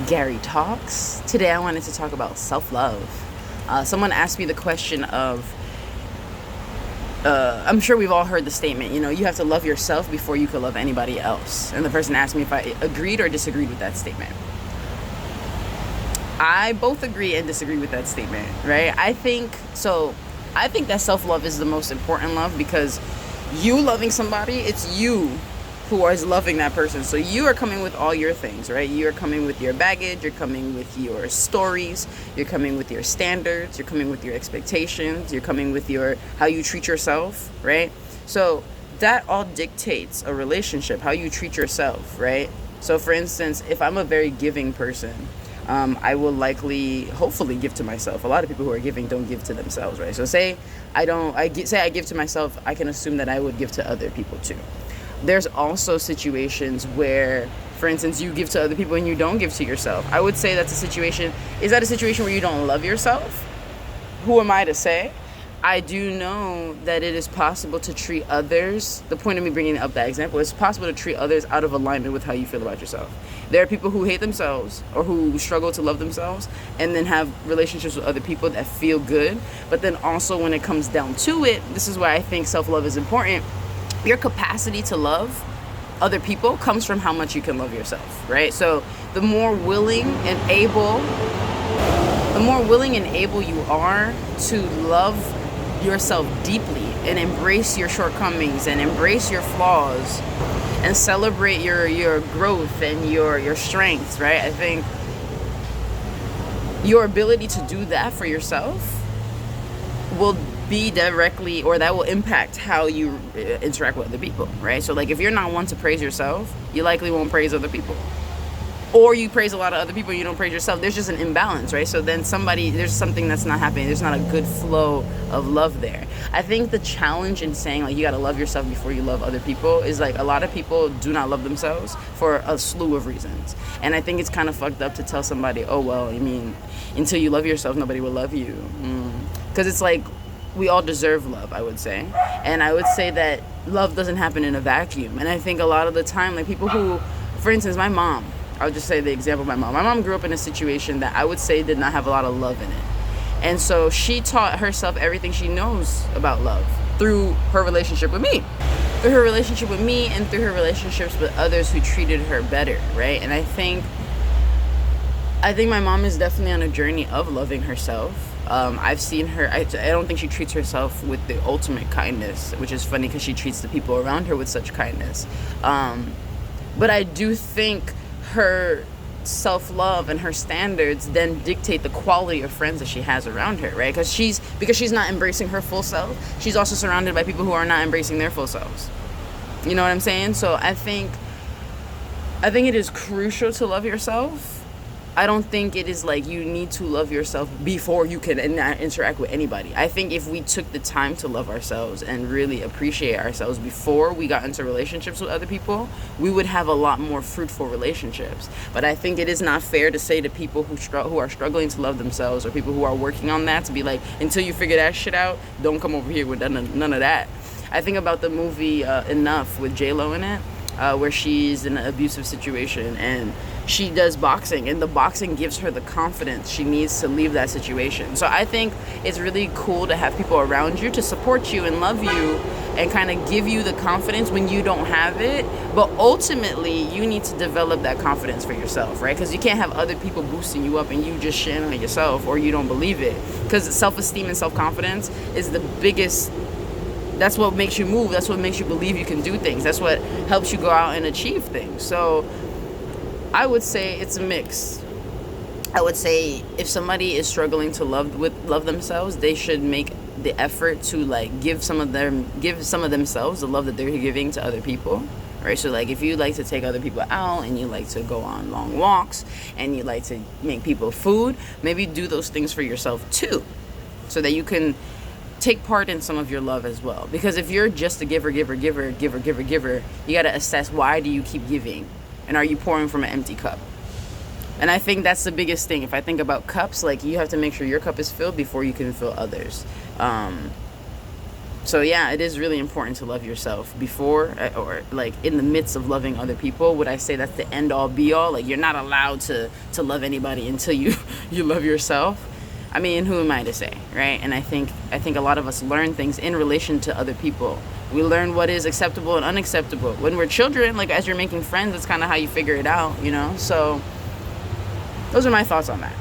GariTalks. Today I wanted to talk about self-love. Someone asked me the question of, I'm sure we've all heard the statement, you have to love yourself before you can love anybody else. And the person asked me if I agreed or disagreed with that statement. I both agree and disagree with that statement, right? I think that self-love is the most important love, because you loving somebody, it's you who is loving that person. So you are coming with all your things, right? You're coming with your baggage, you're coming with your stories, you're coming with your standards, you're coming with your expectations, you're coming with your how you treat yourself, right? So that all dictates a relationship, how you treat yourself, right? So for instance, if I'm a very giving person, I will hopefully give to myself. A lot of people who are giving don't give to themselves, right? So say I give to myself, I can assume that I would give to other people too. There's also situations where, for instance, you give to other people and you don't give to yourself. I would say that's a situation. Is that a situation where you don't love yourself? Who am I to say? I do know that it is possible to treat others. The point of me bringing up that example, it's possible to treat others out of alignment with how you feel about yourself. There are people who hate themselves or who struggle to love themselves and then have relationships with other people that feel good. But then also when it comes down to it, this is why I think self-love is important. Your capacity to love other people comes from how much you can love yourself, right? So the more willing and able you are to love yourself deeply and embrace your shortcomings and embrace your flaws and celebrate your growth and your strengths, right? I think your ability to do that for yourself will be directly, or that will impact how you interact with other people, right? So like if you're not one to praise yourself, you likely won't praise other people. Or you praise a lot of other people and you don't praise yourself. There's just an imbalance, right? So then there's something that's not happening. There's not a good flow of love there. I think the challenge in saying like you gotta love yourself before you love other people is like a lot of people do not love themselves for a slew of reasons. And I think it's kind of fucked up to tell somebody, oh well, I mean, until you love yourself, nobody will love you. Because it's like, we all deserve love, I would say. And I would say that love doesn't happen in a vacuum. And I think a lot of the time, like people who, for instance, my mom, I'll just say the example of my mom. My mom grew up in a situation that I would say did not have a lot of love in it. And so she taught herself everything she knows about love through her relationship with me. Through her relationship with me and through her relationships with others who treated her better, right? And I think my mom is definitely on a journey of loving herself. I've seen her, I don't think she treats herself with the ultimate kindness, which is funny because she treats the people around her with such kindness. But I do think her self-love and her standards then dictate the quality of friends that she has around her, right? Because she's not embracing her full self, she's also surrounded by people who are not embracing their full selves. You know what I'm saying? So I think it is crucial to love yourself. I don't think it is like you need to love yourself before you can interact with anybody. I think if we took the time to love ourselves and really appreciate ourselves before we got into relationships with other people, we would have a lot more fruitful relationships. But I think it is not fair to say to people who are struggling to love themselves or people who are working on that to be like, until you figure that shit out, don't come over here with none of that. I think about the movie Enough with J-Lo in it, where she's in an abusive situation and she does boxing, and the boxing gives her the confidence she needs to leave that situation. So I think it's really cool to have people around you to support you and love you and kind of give you the confidence when you don't have it. But ultimately, you need to develop that confidence for yourself, right? Because you can't have other people boosting you up and you just shitting on yourself or you don't believe it. Because self-esteem and self-confidence is the biggest. That's what makes you move. That's what makes you believe you can do things. That's what helps you go out and achieve things. So I would say it's a mix. I would say if somebody is struggling to love themselves, they should make the effort to like give some of themselves the love that they're giving to other people. Right? So like if you like to take other people out and you like to go on long walks and you like to make people food, maybe do those things for yourself too, so that you can take part in some of your love as well. Because if you're just a giver, you got to assess, why do you keep giving? And are you pouring from an empty cup? And I think that's the biggest thing. If I think about cups, like you have to make sure your cup is filled before you can fill others. So yeah, it is really important to love yourself before or like in the midst of loving other people. Would I say that's the end all be all? Like you're not allowed to love anybody until you you love yourself. I mean, who am I to say, right? And I think a lot of us learn things in relation to other people. We learn what is acceptable and unacceptable. When we're children, like as you're making friends, that's kind of how you figure it out, you know? So those are my thoughts on that.